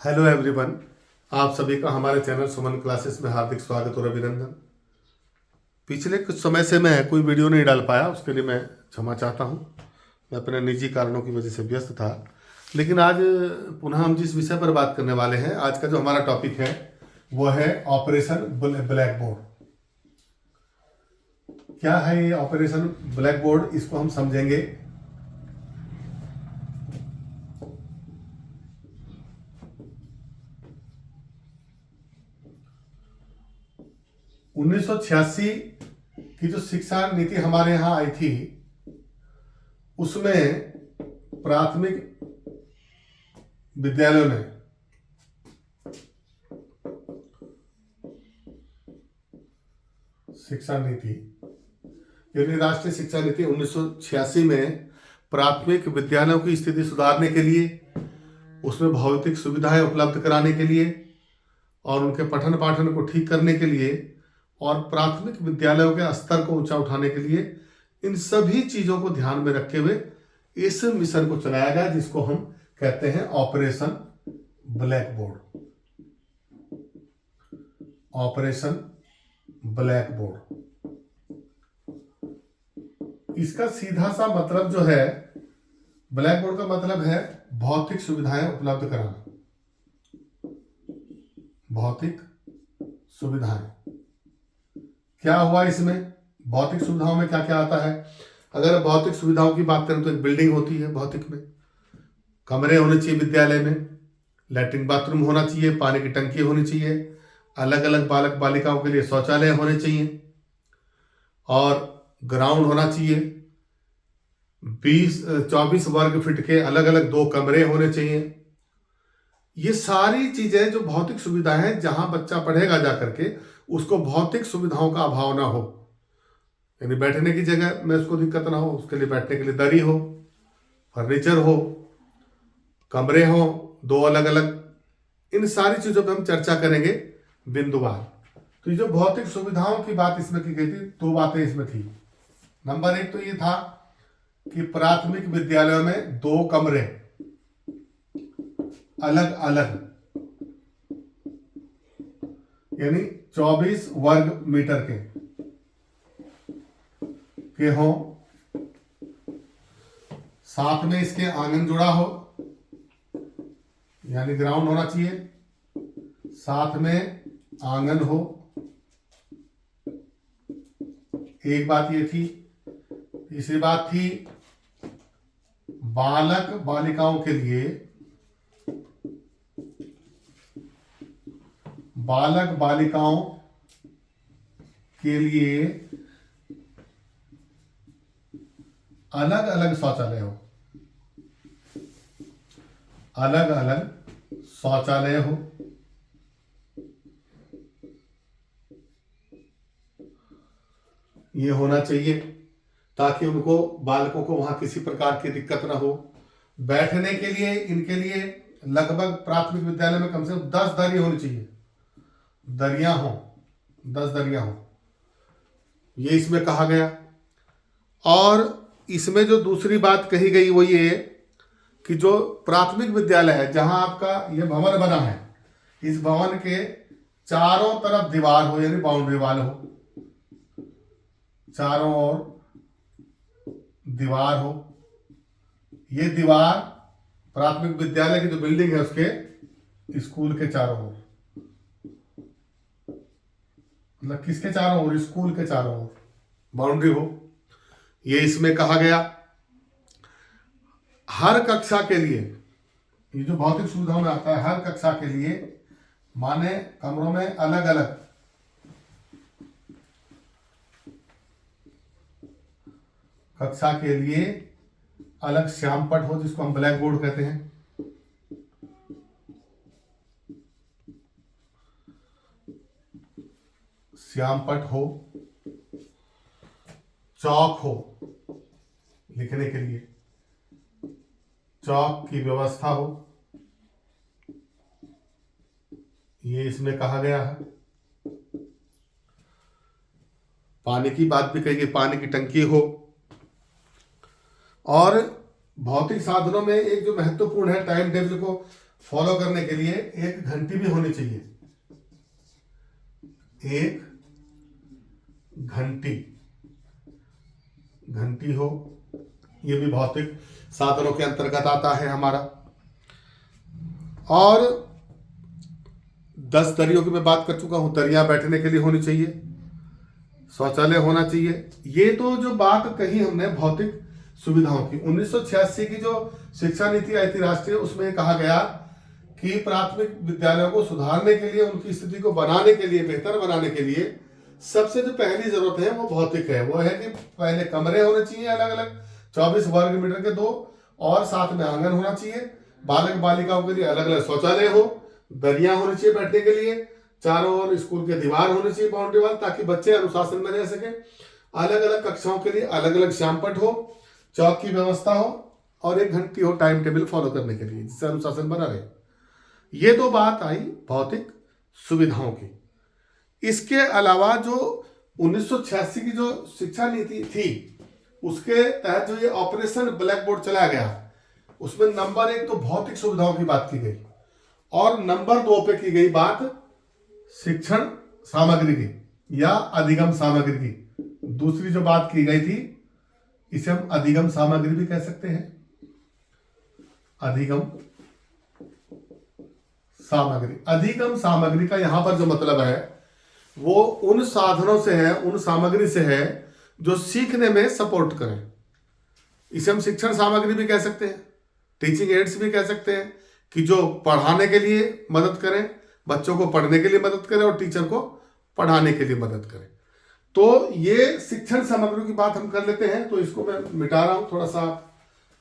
Hello everyone. आप सभी का हमारे चैनल सुमन क्लासेस में हार्दिक स्वागत और अभिनंदन। पिछले कुछ समय से मैं कोई वीडियो नहीं डाल पाया, उसके लिए मैं क्षमा चाहता हूँ। मैं अपने निजी कारणों की वजह से व्यस्त था। लेकिन आज पुनः हम जिस विषय पर बात करने वाले हैं, आज का जो हमारा टॉपिक है वो है ऑपरेशन ब्लैक बोर्ड। क्या है ये ऑपरेशन ब्लैक बोर्ड, इसको हम समझेंगे। 1986 की जो शिक्षा नीति हमारे यहाँ आई थी, उसमें प्राथमिक विद्यालयों में शिक्षा नीति यानी राष्ट्रीय शिक्षा नीति 1986 में प्राथमिक विद्यालयों की स्थिति सुधारने के लिए, उसमें भौतिक सुविधाएं उपलब्ध कराने के लिए और उनके पठन पाठन को ठीक करने के लिए और प्राथमिक विद्यालयों के स्तर को ऊंचा उठाने के लिए, इन सभी चीजों को ध्यान में रखते हुए इस मिशन को चलाया गया, जिसको हम कहते हैं operation black board. Operation black board, इसका सीधा सा मतलब जो है, ब्लैक बोर्ड का मतलब है भौतिक सुविधाएं उपलब्ध कराना। भौतिक सुविधाएं क्या हुआ इसमें? भौतिक सुविधाओं में क्या क्या आता है? अगर भौतिक सुविधाओं की बात करें तो एक बिल्डिंग होती है, भौतिक में कमरे होने चाहिए, विद्यालय में लैट्रिन बाथरूम होना चाहिए, पानी की टंकी होनी चाहिए, अलग अलग बालक बालिकाओं के लिए शौचालय होने चाहिए और ग्राउंड होना चाहिए। 24 वर्ग फीट के अलग अलग 2 कमरे होने चाहिए। ये सारी चीजें जो भौतिक सुविधाएं हैं, जहां बच्चा पढ़ेगा जाकर के, उसको भौतिक सुविधाओं का अभाव ना हो, यानी बैठने की जगह में उसको दिक्कत ना हो, उसके लिए बैठने के लिए दरी हो, फर्नीचर हो, कमरे हो 2 अलग अलग, इन सारी चीजों पर हम चर्चा करेंगे बिंदुवार। तो ये जो भौतिक सुविधाओं की बात इसमें की गई थी, 2 बातें इसमें थी। नंबर 1 तो ये था कि प्राथमिक विद्यालयों में 2 कमरे अलग अलग, यानी 24 वर्ग मीटर के हों, साथ में इसके आंगन जुड़ा हो, यानी ग्राउंड होना चाहिए, साथ में आंगन हो। एक बात ये थी। तीसरी बात थी बालक बालिकाओं के लिए, बालक बालिकाओं के लिए अलग अलग शौचालय हो, अलग अलग शौचालय हो। ये होना चाहिए ताकि उनको, बालकों को वहां किसी प्रकार की दिक्कत ना हो। बैठने के लिए इनके लिए लगभग प्राथमिक विद्यालय में कम से कम 10 दरी होनी चाहिए, दरियां हो, 10 दरियां हो, ये इसमें कहा गया। और इसमें जो दूसरी बात कही गई वो ये कि जो प्राथमिक विद्यालय है, जहां आपका ये भवन बना है, इस भवन के चारों तरफ दीवार हो, यानी बाउंड्री वाल हो, चारों ओर दीवार हो। ये दीवार प्राथमिक विद्यालय की जो बिल्डिंग है उसके, स्कूल के चारों ओर, मतलब किसके चारों ओर? स्कूल के चारों ओर बाउंड्री हो, ये इसमें कहा गया। हर कक्षा के लिए, ये जो भौतिक सुविधाओं में आता है, हर कक्षा के लिए, माने कमरों में अलग अलग कक्षा के लिए अलग श्यामपट हो, जिसको हम ब्लैक बोर्ड कहते हैं। श्यामपट हो, चौक हो, लिखने के लिए चौक की व्यवस्था हो, ये इसमें कहा गया है। पानी की बात भी कही गई, पानी की टंकी हो। और भौतिक साधनों में एक जो महत्वपूर्ण है, टाइम टेबल को फॉलो करने के लिए एक घंटी भी होनी चाहिए, एक घंटी हो, ये भी भौतिक साधनों के अंतर्गत आता है हमारा। और 10 दरियों की मैं बात कर चुका हूं, दरिया बैठने के लिए होनी चाहिए, शौचालय होना चाहिए। ये तो जो बात कही हमने भौतिक सुविधाओं की, 1986 की जो शिक्षा नीति आई थी राष्ट्रीय, उसमें कहा गया कि प्राथमिक विद्यालयों को सुधारने के लिए, उनकी स्थिति को बनाने के लिए, बेहतर बनाने के लिए सबसे जो पहली जरूरत है वो भौतिक है। वो है कि पहले कमरे होने चाहिए अलग अलग 24 वर्ग मीटर के 2, और साथ में आंगन होना चाहिए। बालक बालिकाओं के लिए अलग अलग शौचालय हो, दरिया होनी चाहिए बैठने के लिए, चारों ओर स्कूल के दीवार होनी चाहिए, बाउंड्री वाल, ताकि बच्चे अनुशासन में रह सके। अलग अलग कक्षाओं के लिए अलग अलग श्यामपट हो, चौक की व्यवस्था हो, और एक घंटी हो टाइम टेबल फॉलो करने के लिए, जिससे अनुशासन बना रहे। ये तो बात आई भौतिक सुविधाओं की। इसके अलावा जो 1986 की जो शिक्षा नीति थी, उसके तहत जो ये ऑपरेशन ब्लैक बोर्ड चलाया गया, उसमें नंबर 1 तो भौतिक सुविधाओं की बात की गई, और नंबर 2 पे की गई बात शिक्षण सामग्री की या अधिगम सामग्री की। दूसरी जो बात की गई थी, इसे हम अधिगम सामग्री भी कह सकते हैं, अधिगम सामग्री। अधिगम सामग्री का यहां पर जो मतलब है वो उन साधनों से है, उन सामग्री से है जो सीखने में सपोर्ट करें। इसे हम शिक्षण सामग्री भी कह सकते हैं, टीचिंग एड्स भी कह सकते हैं, कि जो पढ़ाने के लिए मदद करें, बच्चों को पढ़ने के लिए मदद करें और टीचर को पढ़ाने के लिए मदद करें। तो ये शिक्षण सामग्री की बात हम कर लेते हैं। तो इसको मैं मिटा रहा हूं, थोड़ा सा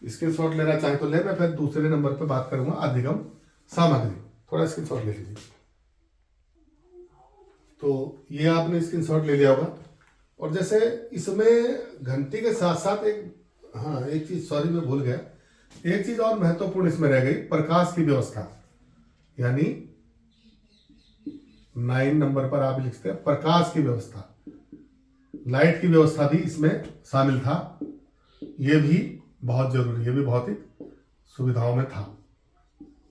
स्क्रीनशॉट लेना चाहे तो ले, मैं फिर दूसरे नंबर पे बात करूंगा अधिगम सामग्री। थोड़ा स्क्रीनशॉट ले लीजिए। तो ये आपने स्क्रीनशॉट ले लिया होगा। और जैसे इसमें घंटी के साथ साथ एक चीज, सॉरी मैं भूल गया, एक चीज और महत्वपूर्ण इसमें रह गई, प्रकाश की व्यवस्था। यानी 9 नंबर पर आप लिखते हैं प्रकाश की व्यवस्था, लाइट की व्यवस्था भी इसमें शामिल था। ये भी बहुत जरूरी, ये भी भौतिक सुविधाओं में था,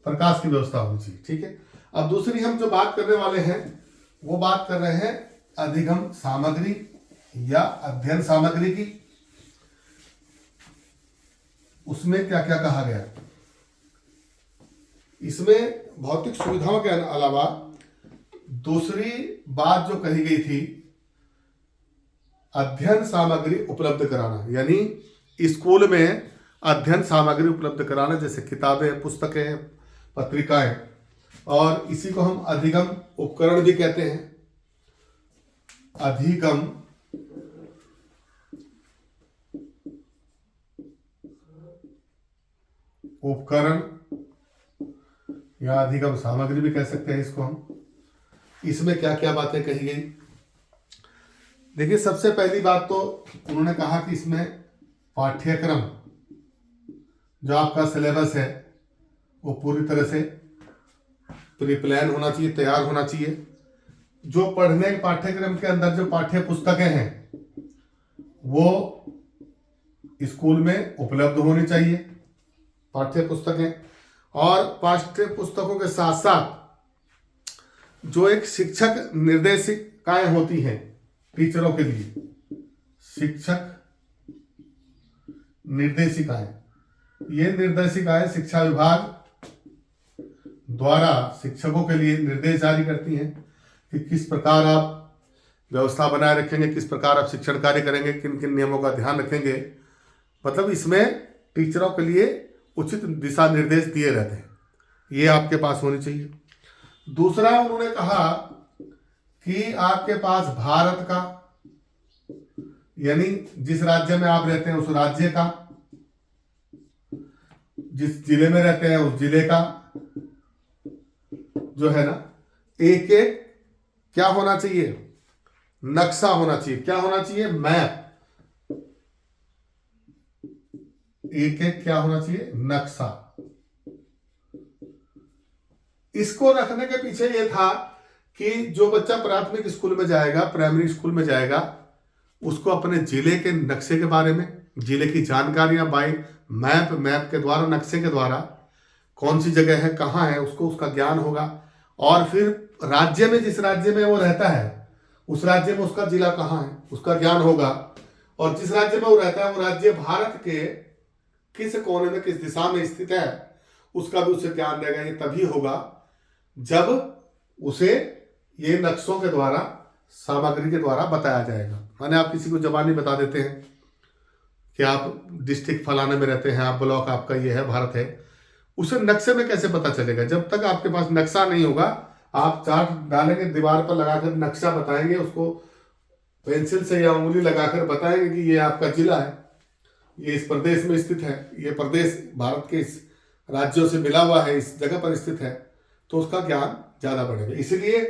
प्रकाश की व्यवस्था होनी चाहिए। ठीक है, अब दूसरी हम जो बात करने वाले हैं वो बात कर रहे हैं अधिगम सामग्री या अध्ययन सामग्री की। उसमें क्या क्या कहा गया? इसमें भौतिक सुविधाओं के अलावा दूसरी बात जो कही गई थी, अध्ययन सामग्री उपलब्ध कराना, यानी स्कूल में अध्ययन सामग्री उपलब्ध कराना, जैसे किताबें, पुस्तकें, पत्रिकाएं, और इसी को हम अधिगम उपकरण भी कहते हैं। अधिगम उपकरण या अधिगम सामग्री भी कह सकते हैं इसको हम। इसमें क्या क्या बातें कही गई? देखिए, सबसे पहली बात तो उन्होंने कहा कि इसमें पाठ्यक्रम, जो आपका सिलेबस है, वो पूरी तरह से प्री प्लान होना चाहिए, तैयार होना चाहिए। जो पढ़ने के पाठ्यक्रम के अंदर जो पाठ्य पुस्तकें हैं वो स्कूल में उपलब्ध होनी चाहिए, पाठ्य पुस्तकें। और पाठ्य पुस्तकों के साथ साथ जो एक शिक्षक निर्देशिकाएं होती हैं टीचरों के लिए, शिक्षक निर्देशिकाएं, ये निर्देशिकाएं शिक्षा विभाग द्वारा शिक्षकों के लिए निर्देश जारी करती हैं कि किस प्रकार आप व्यवस्था बनाए रखेंगे, किस प्रकार आप शिक्षण कार्य करेंगे, किन किन नियमों का ध्यान रखेंगे। मतलब इसमें टीचरों के लिए उचित दिशा निर्देश दिए रहते हैं, ये आपके पास होनी चाहिए। दूसरा, उन्होंने कहा कि आपके पास भारत का, यानी जिस राज्य में आप रहते हैं उस राज्य का, जिस जिले में रहते हैं उस जिले का जो है ना, एक एक क्या होना चाहिए, नक्शा होना चाहिए। क्या होना चाहिए? मैप। एक एक क्या होना चाहिए? नक्शा। इसको रखने के पीछे ये था कि जो बच्चा प्राथमिक स्कूल में जाएगा, प्राइमरी स्कूल में जाएगा, उसको अपने जिले के नक्शे के बारे में, जिले की जानकारियां बाई मैप के द्वारा, नक्शे के द्वारा कौन सी जगह है, कहाँ है, उसको उसका ज्ञान होगा। और फिर राज्य में, जिस राज्य में वो रहता है उस राज्य में उसका जिला कहाँ है उसका ज्ञान होगा। और जिस राज्य में वो रहता है वो राज्य भारत के किस कोने में, किस दिशा में स्थित है, उसका भी उसे ज्ञान रहेगा। ये तभी होगा जब उसे ये नक्शों के द्वारा, सामग्री के द्वारा बताया जाएगा। माने आप किसी को जबानी बता देते हैं कि आप डिस्ट्रिक्ट फलाने में रहते हैं, आप ब्लॉक आपका ये है, भारत है, उसे नक्शे में कैसे पता चलेगा? जब तक आपके पास नक्शा नहीं होगा, आप चार्ट डालेंगे, दीवार पर लगाकर नक्शा बताएंगे, उसको पेंसिल से या उंगली लगाकर बताएंगे कि ये आपका जिला है, ये इस प्रदेश में स्थित है, ये प्रदेश भारत के इस राज्यों से मिला हुआ है, इस जगह पर स्थित है, तो उसका ज्ञान ज्यादा बढ़ेगा। इसलिए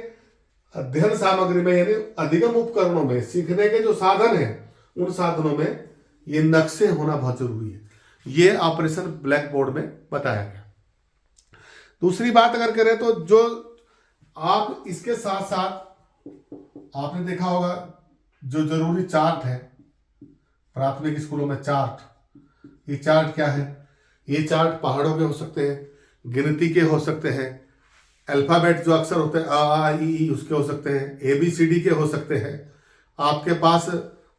अध्ययन सामग्री में, यानी अधिगम उपकरणों में, सीखने के जो साधन हैं उन साधनों में ये नक्शे होना बहुत जरूरी है। ये ऑपरेशन ब्लैक बोर्ड में बताया गया। दूसरी बात अगर करें तो जो आप इसके साथ साथ आपने देखा होगा जो जरूरी चार्ट है प्राथमिक स्कूलों में, चार्ट, ये चार्ट क्या है? ये चार्ट पहाड़ों के हो सकते हैं, गिनती के हो सकते हैं, अल्फाबेट जो अक्षर होते हैं अ आ इ ई उसके हो सकते हैं, ABCD के हो सकते हैं आपके पास।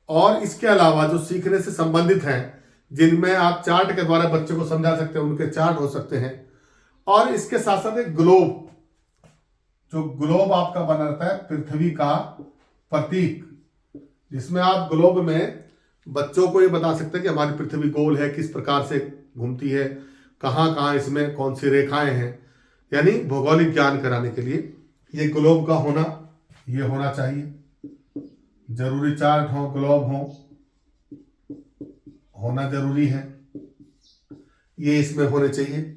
और इसके अलावा जो सीखने से संबंधित हैं, जिनमें आप चार्ट के द्वारा बच्चे को समझा सकते हैं, उनके चार्ट हो सकते हैं। और इसके साथ साथ एक ग्लोब, जो ग्लोब आपका बना रहता है पृथ्वी का प्रतीक, जिसमें आप ग्लोब में बच्चों को ये बता सकते हैं कि हमारी पृथ्वी गोल है, किस प्रकार से घूमती है, कहाँ कहाँ इसमें कौन सी रेखाएं हैं, यानी भौगोलिक ज्ञान कराने के लिए ये ग्लोब का होना, ये होना चाहिए। जरूरी चार्ट हो, ग्लोब हो, होना जरूरी है, ये इसमें होने चाहिए।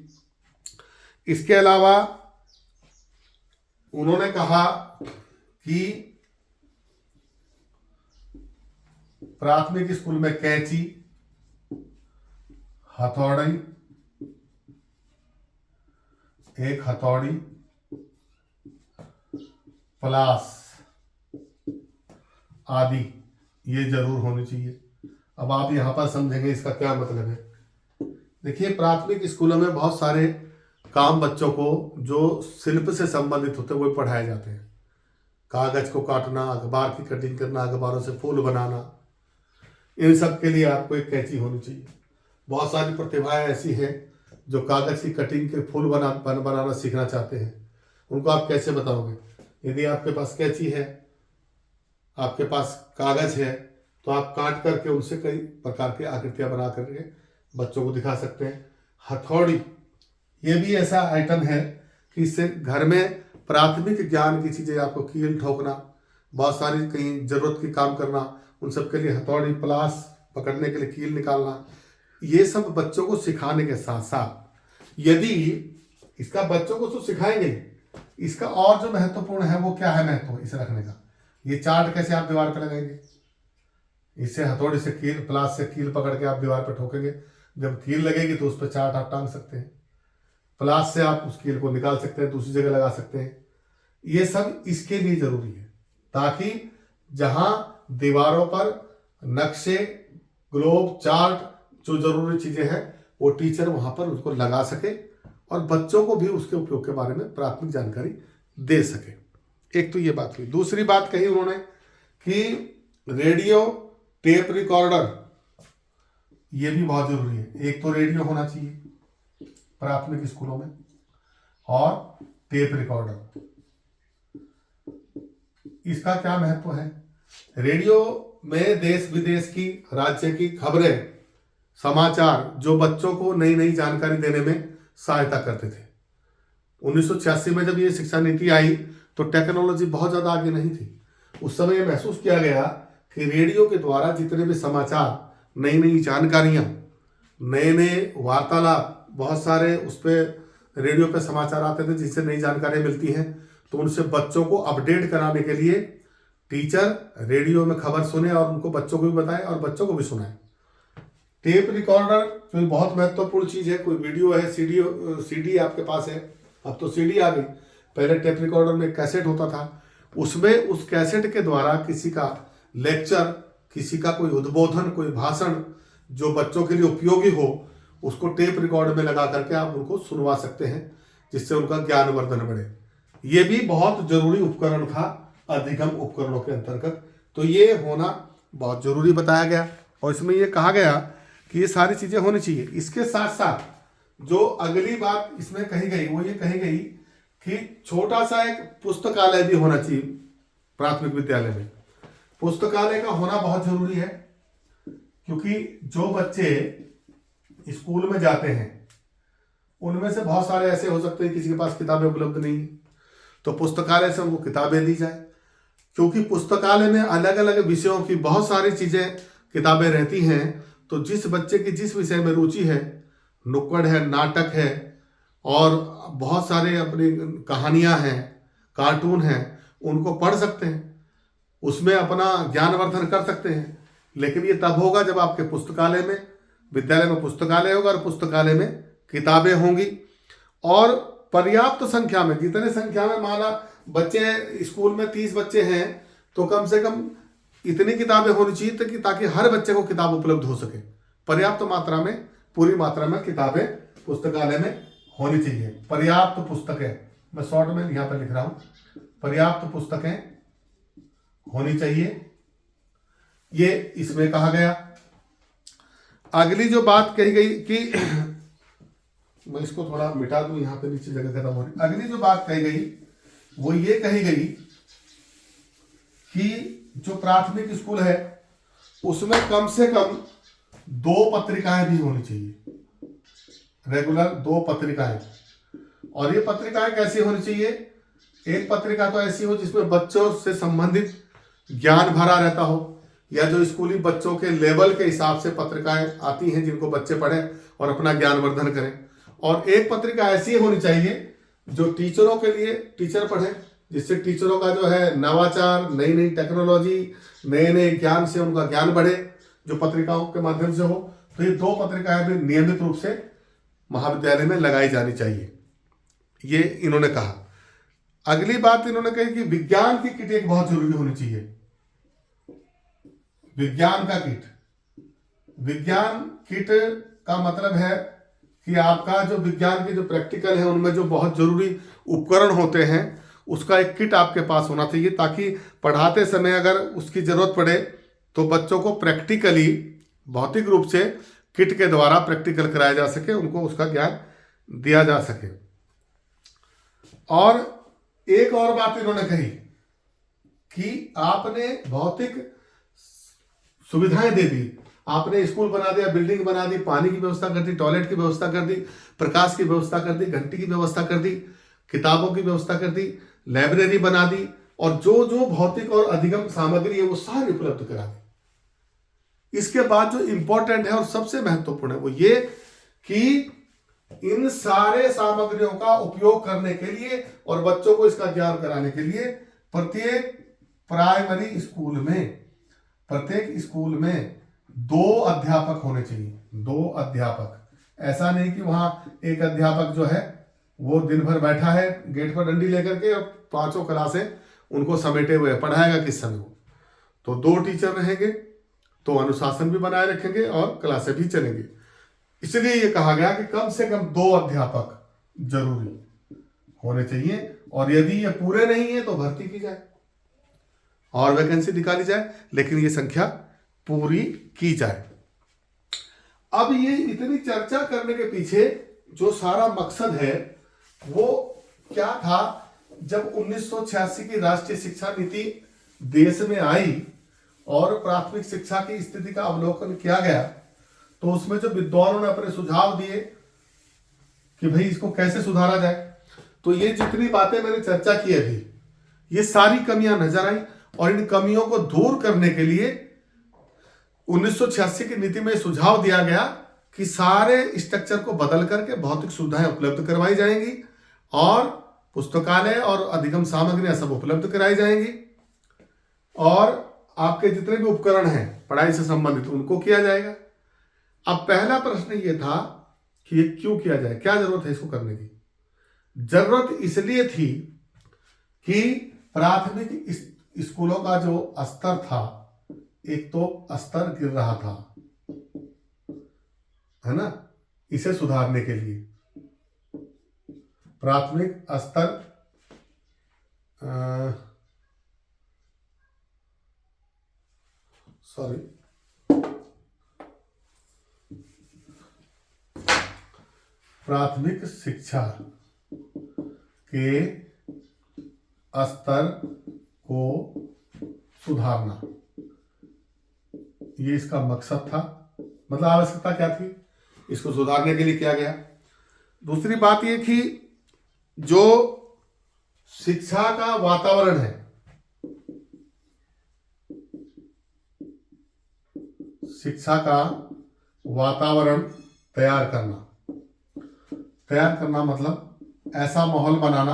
इसके अलावा उन्होंने कहा कि प्राथमिक स्कूल में कैंची, हथौड़ी, एक हथौड़ी, प्लास आदि ये जरूर होनी चाहिए। अब आप यहां पर समझेंगे इसका क्या मतलब है। देखिए, प्राथमिक स्कूलों में बहुत सारे काम बच्चों को जो शिल्प से संबंधित होते हैं वो पढ़ाए जाते हैं। कागज को काटना, अखबार की कटिंग करना, अखबारों से फूल बनाना, इन सब के लिए आपको एक कैंची होनी चाहिए। बहुत सारी प्रतिभाएं ऐसी हैं जो कागज की कटिंग के फूल बनाना सीखना चाहते हैं, उनको आप कैसे बताओगे? यदि आपके पास कैंची है, आपके पास कागज है, तो आप काट करके उनसे कई प्रकार की आकृतियां बना करके बच्चों को दिखा सकते हैं। हथौड़ी, ये भी ऐसा आइटम है कि इससे घर में प्राथमिक ज्ञान की चीजें, आपको कील ठोकना, बहुत सारी कहीं जरूरत की काम करना, उन सब के लिए हथौड़ी, प्लास पकड़ने के लिए कील निकालना, ये सब बच्चों को सिखाने के साथ साथ यदि इसका बच्चों को तो सिखाएंगे, इसका और जो महत्वपूर्ण है वो क्या है महत्व इसे रखने का? ये चार्ट कैसे आप दीवार पर लगाएंगे? इससे हथौड़ी से कील, प्लास से कील पकड़ के आप दीवार पर ठोकेंगे, जब कील लगेगी तो उस पर चार्ट आप टांग सकते हैं। प्लास से आप उस कील को निकाल सकते हैं, दूसरी जगह लगा सकते हैं। ये सब इसके लिए जरूरी है ताकि जहां दीवारों पर नक्शे, ग्लोब, चार्ट, जो जरूरी चीजें हैं वो टीचर वहां पर उसको लगा सके और बच्चों को भी उसके उपयोग के बारे में प्राथमिक जानकारी दे सके। एक तो ये बात हुई। दूसरी बात कही उन्होंने कि रेडियो, टेप रिकॉर्डर, ये भी बहुत जरूरी है। एक तो रेडियो होना चाहिए प्राथमिक स्कूलों में और टेप रिकॉर्डर। इसका क्या महत्व है? रेडियो में देश विदेश की, राज्य की खबरें, समाचार जो बच्चों को नई नई जानकारी देने में सहायता करते थे। 1986 में जब ये शिक्षा नीति आई तो टेक्नोलॉजी बहुत ज्यादा आगे नहीं थी। उस समय ये महसूस किया गया कि रेडियो के द्वारा जितने भी समाचार, नई नई जानकारियां, नए नए वार्तालाप, बहुत सारे उस पर रेडियो पे समाचार आते थे जिससे नई जानकारियां मिलती हैं, तो उनसे बच्चों को अपडेट कराने के लिए टीचर रेडियो में खबर सुने और उनको बच्चों को भी बताए और बच्चों को भी सुनाए। टेप रिकॉर्डर कोई बहुत महत्वपूर्ण चीज है। कोई वीडियो है, सीडी आपके पास है, अब तो सीडी आ गई, पहले टेप रिकॉर्डर में कैसेट होता था, उसमें उस कैसेट के द्वारा किसी का लेक्चर, किसी का कोई उद्बोधन, कोई भाषण जो बच्चों के लिए उपयोगी हो, उसको टेप रिकॉर्ड में लगा करके आप उनको सुनवा सकते हैं, जिससे उनका ज्ञानवर्धन बढ़े। ये भी बहुत जरूरी उपकरण था अधिगम उपकरणों के अंतर्गत, तो ये होना बहुत जरूरी बताया गया। और इसमें ये कहा गया कि ये सारी चीजें होनी चाहिए। इसके साथ साथ जो अगली बात इसमें कही गई वो ये कही गई कि छोटा सा एक पुस्तकालय भी होना चाहिए प्राथमिक विद्यालय में। पुस्तकालय का होना बहुत जरूरी है, क्योंकि जो बच्चे स्कूल में जाते हैं उनमें से बहुत सारे ऐसे हो सकते हैं किसी के पास किताबें उपलब्ध नहीं है, तो पुस्तकालय से उनको किताबें दी जाए, क्योंकि पुस्तकालय में अलग अलग विषयों की बहुत सारी चीजें किताबें रहती हैं। तो जिस बच्चे की जिस विषय में रुचि है, नुक्कड़ है, नाटक है, और बहुत सारे अपनी कहानियां हैं, कार्टून हैं, उनको पढ़ सकते हैं, उसमें अपना ज्ञानवर्धन कर सकते हैं। लेकिन ये तब होगा जब आपके पुस्तकालय में, विद्यालय में पुस्तकालय होगा और पुस्तकालय में किताबें होंगी, और पर्याप्त संख्या में, जितने संख्या में माना बच्चे स्कूल में 30 बच्चे हैं तो कम से कम इतनी किताबें होनी चाहिए ताकि हर बच्चे को किताब उपलब्ध हो सके। पर्याप्त मात्रा में, पूरी मात्रा में किताबें पुस्तकालय में होनी चाहिए। पर्याप्त पुस्तकें, मैं शॉर्ट में यहां पर लिख रहा हूं, पर्याप्त पुस्तकें होनी चाहिए, ये इसमें कहा गया। अगली जो बात कही गई कि मैं इसको थोड़ा मिटा दूं, यहां पे नीचे जगह खत्म हो रही। अगली जो बात कही गई वो ये कही गई कि जो प्राथमिक स्कूल है उसमें कम से कम 2 पत्रिकाएं भी होनी चाहिए, रेगुलर 2 पत्रिकाएं। और ये पत्रिकाएं कैसी होनी चाहिए? एक पत्रिका तो ऐसी हो जिसमें बच्चों से संबंधित ज्ञान भरा रहता हो, या जो स्कूली बच्चों के लेवल के हिसाब से पत्रिकाएं आती हैं जिनको बच्चे पढ़ें और अपना ज्ञानवर्धन करें। और एक पत्रिका ऐसी होनी चाहिए जो टीचरों के लिए टीचर पढ़े, जिससे टीचरों का जो है नवाचार, नई नई टेक्नोलॉजी, नए नए ज्ञान से उनका ज्ञान बढ़े, जो पत्रिकाओं के माध्यम से हो। तो ये 2 पत्रिकाएं भी नियमित रूप से महाविद्यालय में लगाई जानी चाहिए, ये इन्होंने कहा। अगली बात इन्होंने कही कि विज्ञान की किट एक बहुत जरूरी होनी चाहिए। विज्ञान का किट, विज्ञान किट का मतलब है कि आपका जो विज्ञान के जो प्रैक्टिकल है उनमें जो बहुत जरूरी उपकरण होते हैं उसका एक किट आपके पास होना चाहिए, ताकि पढ़ाते समय अगर उसकी जरूरत पड़े तो बच्चों को प्रैक्टिकली, भौतिक रूप से किट के द्वारा प्रैक्टिकल कराया जा सके, उनको उसका ज्ञान दिया जा सके। और एक और बात इन्होंने कही कि आपने भौतिक सुविधाएं दे दी, आपने स्कूल बना दिया, बिल्डिंग बना दी, पानी की व्यवस्था कर दी, टॉयलेट की व्यवस्था कर दी, प्रकाश की व्यवस्था कर दी, घंटी की व्यवस्था कर दी, किताबों की व्यवस्था कर दी, लाइब्रेरी बना दी, और जो जो भौतिक और अधिगम सामग्री है वो सारी उपलब्ध करा दी। इसके बाद जो इंपॉर्टेंट है और सबसे महत्वपूर्ण है वो ये कि इन सारे सामग्रियों का उपयोग करने के लिए और बच्चों को इसका ज्ञान कराने के लिए प्रत्येक प्राइमरी स्कूल में, प्रत्येक स्कूल में 2 अध्यापक होने चाहिए। 2 अध्यापक, ऐसा नहीं कि वहां एक अध्यापक जो है वो दिन भर बैठा है गेट पर डंडी लेकर के और 5 क्लासें उनको समेटे हुए पढ़ाएगा किस समय वो। तो 2 टीचर रहेंगे तो अनुशासन भी बनाए रखेंगे और क्लासें भी चलेंगी। इसलिए ये कहा गया कि कम से कम 2 अध्यापक जरूरी होने चाहिए, और यदि ये पूरे नहीं है तो भर्ती की जाए और वैकेंसी निकाली जाए, लेकिन ये संख्या पूरी की जाए। अब ये इतनी चर्चा करने के पीछे जो सारा मकसद है वो क्या था? जब 1986 की राष्ट्रीय शिक्षा नीति देश में आई और प्राथमिक शिक्षा की स्थिति का अवलोकन किया गया, तो उसमें जो विद्वानों ने अपने सुझाव दिए कि भाई इसको कैसे सुधारा जाए, तो ये जितनी बातें मैंने चर्चा की अभी, ये सारी कमियां नजर आई, और इन कमियों को दूर करने के लिए 1986 की नीति में सुझाव दिया गया कि सारे स्ट्रक्चर को बदल करके भौतिक सुविधाएं उपलब्ध करवाई जाएंगी और पुस्तकालय और अधिगम सामग्रियां सब उपलब्ध कराई जाएंगी, और आपके जितने भी उपकरण हैं पढ़ाई से संबंधित उनको किया जाएगा। अब पहला प्रश्न ये था कि ये क्यों किया जाए, क्या जरूरत है इसको करने की? जरूरत इसलिए थी कि प्राथमिक स्कूलों का जो स्तर था, एक तो स्तर गिर रहा था, है ना, इसे सुधारने के लिए प्राथमिक स्तर प्राथमिक शिक्षा के स्तर को सुधारना, ये इसका मकसद था। मतलब आवश्यकता क्या थी, इसको सुधारने के लिए किया गया। दूसरी बात ये कि जो शिक्षा का वातावरण है, शिक्षा का वातावरण तैयार करना मतलब ऐसा माहौल बनाना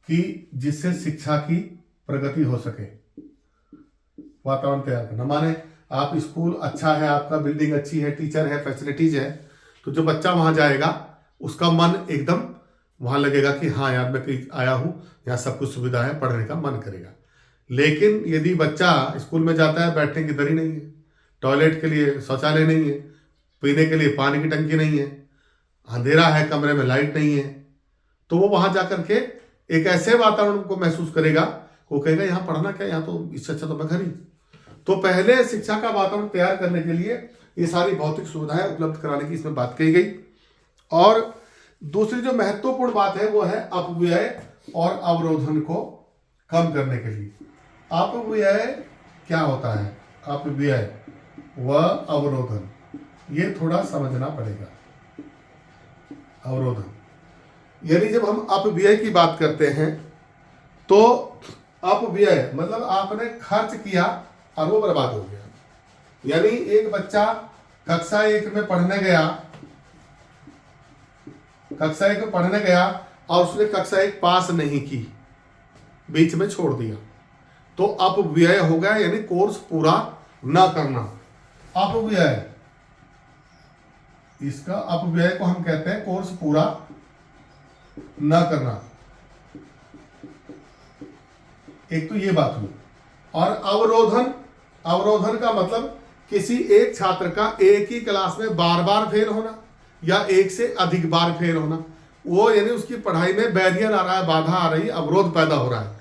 कि जिससे शिक्षा की प्रगति हो सके। वातावरण तैयार करना माने आप स्कूल अच्छा है, आपका बिल्डिंग अच्छी है, टीचर है, फैसिलिटीज है, तो जो बच्चा वहां जाएगा उसका मन एकदम वहां लगेगा कि हाँ यार मैं कहीं आया हूं, यहाँ सब कुछ सुविधा है, पढ़ने का मन करेगा। लेकिन यदि बच्चा स्कूल में जाता है, बैठने की दरी नहीं है, टॉयलेट के लिए शौचालय नहीं है, पीने के लिए पानी की टंकी नहीं है, अंधेरा है, कमरे में लाइट नहीं है, तो वो वहां जाकर के एक ऐसे वातावरण को महसूस करेगा, वो कहेगा यहाँ पढ़ना क्या, यहाँ तो इससे अच्छा तो मैं घर ही। तो पहले शिक्षा का वातावरण तैयार करने के लिए ये सारी भौतिक सुविधाएं उपलब्ध कराने की इसमें बात कही गई। और दूसरी जो महत्वपूर्ण बात है वो है अपव्यय और अवरोधन को कम करने के लिए। अपव्यय क्या होता है, अपव्यय व अवरोधन, ये थोड़ा समझना पड़ेगा। अवरोधन यानी जब हम अपव्यय की बात करते हैं तो अपव्यय मतलब आपने खर्च किया और वो बर्बाद हो गया। यानी एक बच्चा कक्षा 1 में पढ़ने गया और उसने कक्षा 1 पास नहीं की, बीच में छोड़ दिया, तो अपव्यय हो गया, यानी कोर्स पूरा ना करना। अपव्यय, इसका अपव्यय को हम कहते हैं कोर्स पूरा ना करना। एक तो ये बात हुई। और अवरोधन का मतलब किसी एक छात्र का एक ही क्लास में बार बार फेल होना या एक से अधिक बार फेल होना, वो यानी उसकी पढ़ाई में बैरियर आ रहा है, बाधा आ रही है, अवरोध पैदा हो रहा है।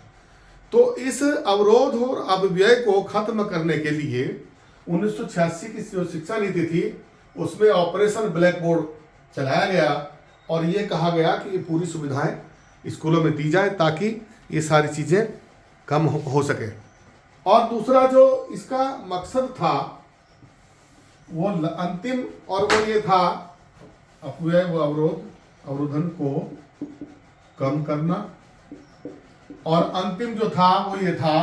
तो इस अवरोध और अपव्यय को खत्म करने के लिए 1986 की जो शिक्षा नीति थी उसमें ऑपरेशन ब्लैक बोर्ड चलाया गया और ये कहा गया कि ये पूरी सुविधाएं स्कूलों में दी जाए ताकि ये सारी चीजें कम हो सके। और दूसरा जो इसका मकसद था वो अंतिम, और वो ये था अपव्यय व अवरोधन को कम करना। और अंतिम जो था वो ये था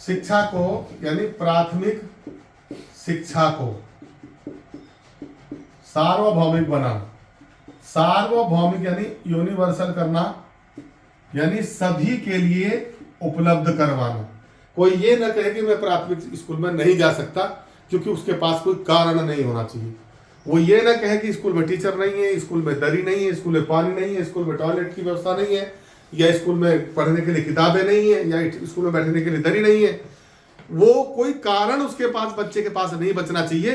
शिक्षा को यानी प्राथमिक शिक्षा को सार्वभौमिक बनाना। सार्वभौमिक यानी यूनिवर्सल करना, यानी सभी के लिए उपलब्ध करवाना। कोई ये न कहे कि मैं प्राथमिक स्कूल में नहीं जा सकता क्योंकि उसके पास कोई कारण नहीं होना चाहिए। वो ये न कहे कि स्कूल में टीचर नहीं है, स्कूल में दरी नहीं है, स्कूल में पानी नहीं है, स्कूल में टॉयलेट की व्यवस्था नहीं है, या स्कूल में पढ़ने के लिए किताबें नहीं है, या स्कूल में बैठने के लिए दरी नहीं है। वो कोई कारण उसके पास, बच्चे के पास नहीं बचना चाहिए।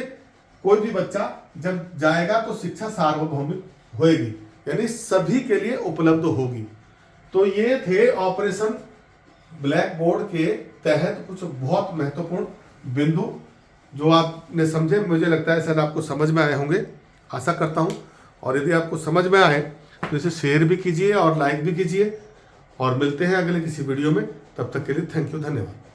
कोई भी बच्चा जब जाएगा तो शिक्षा सार्वभौमिक होगी, यानी सभी के लिए उपलब्ध होगी। तो ये थे ऑपरेशन ब्लैक बोर्ड के तहत कुछ बहुत महत्वपूर्ण बिंदु जो आपने समझे। मुझे लगता है शायद आपको समझ में आए होंगे, आशा करता हूं। और यदि आपको समझ में आए तो इसे शेयर भी कीजिए और लाइक भी कीजिए। और मिलते हैं अगले किसी वीडियो में, तब तक के लिए थैंक यू, धन्यवाद।